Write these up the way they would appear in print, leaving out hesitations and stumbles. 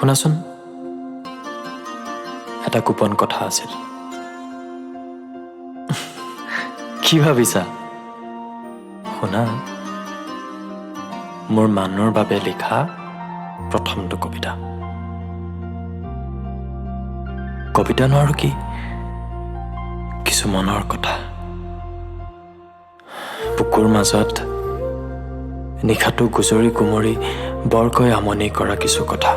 শুনাচোন, এটা গোপন কথা আছিল। কি ভাবিছা? শুনা, মোৰ মানুহৰ বাবে লিখা প্ৰথমটো কবিতা। কবিতা নোৱাৰো কি, কিছু মনৰ কথা। বুকুৰ মাজত নিশাটো গুজৰি গুমৰি বৰকৈ আমনি কৰা কিছু কথা।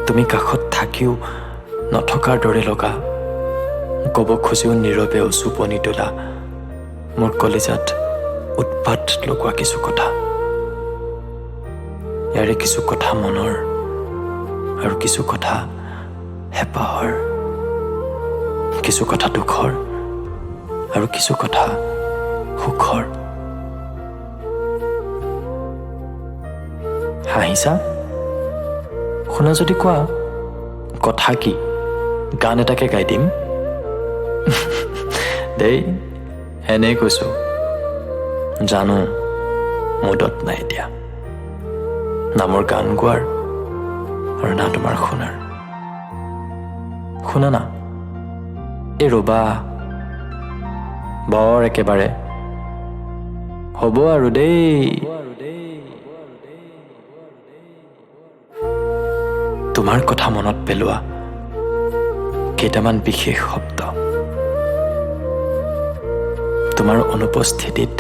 তুমি কাষত থাকিও নথকাৰ দৰে লগা, ক'ব খুজিও নীৰৱে উচুপনি তোলা মোৰ কলিজাত উৎপাত লগোৱা কিছু কথা। ইয়াৰে কিছু কথা মনৰ আৰু কিছু কথা হেঁপাহৰ, কিছু কথা দুখৰ আৰু কিছু কথা সুখৰ। হাঁহিছা? শুনা যদি কোৱা, কথা কি গান এটাকে গাই দিম। দেই, এনেই কৈছো, জানো মুডত নাই এতিয়া, না মোৰ গান গোৱাৰ আৰু না তোমাৰ শুনাৰ। শুনা না, এই ৰবা, বৰ একেবাৰে হ'ব আৰু দেই। তোমাৰ কথা মনত পেলোৱা কেইটামান বিশেষ শব্দ, তোমাৰ অনুপস্থিতিত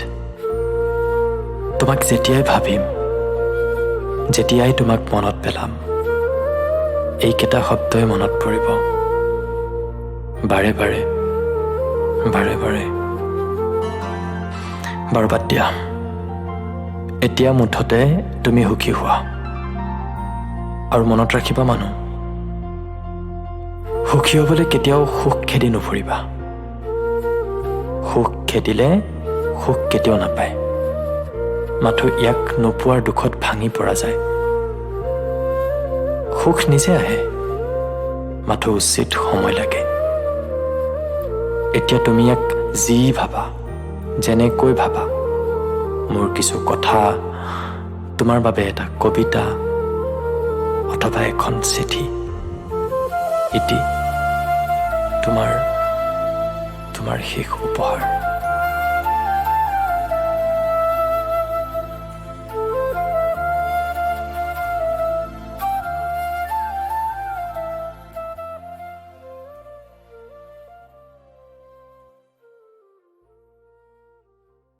তোমাক যেতিয়াই ভাবিম, যেতিয়াই তোমাক মনত পেলাম, এইকেইটা শব্দই মনত পৰিব বাৰে বাৰে বাৰে বাৰে। বাৰু বাদ দিয়া, এতিয়া মুঠতে তুমি সুখী হোৱা আৰু মনত ৰাখিবা, মানুহ সুখী হ'বলৈ কেতিয়াও সুখ খেদি নুফুৰিবা। সুখ খেদিলে সুখ কেতিয়াও নাপায়, মাথো ইয়াক নোপোৱাৰ দুখত ভাঙি পৰা যায়। সুখ নিজে আহে, মাথো উচিত সময় লাগে। এতিয়া তুমি ইয়াক যি ভাবা, যেনেকৈ ভাবা, মোৰ কিছু কথা, তোমাৰ বাবে এটা কবিতা অথবা এখন চিঠি, ইতি তোমাৰ শেষ উপহাৰ।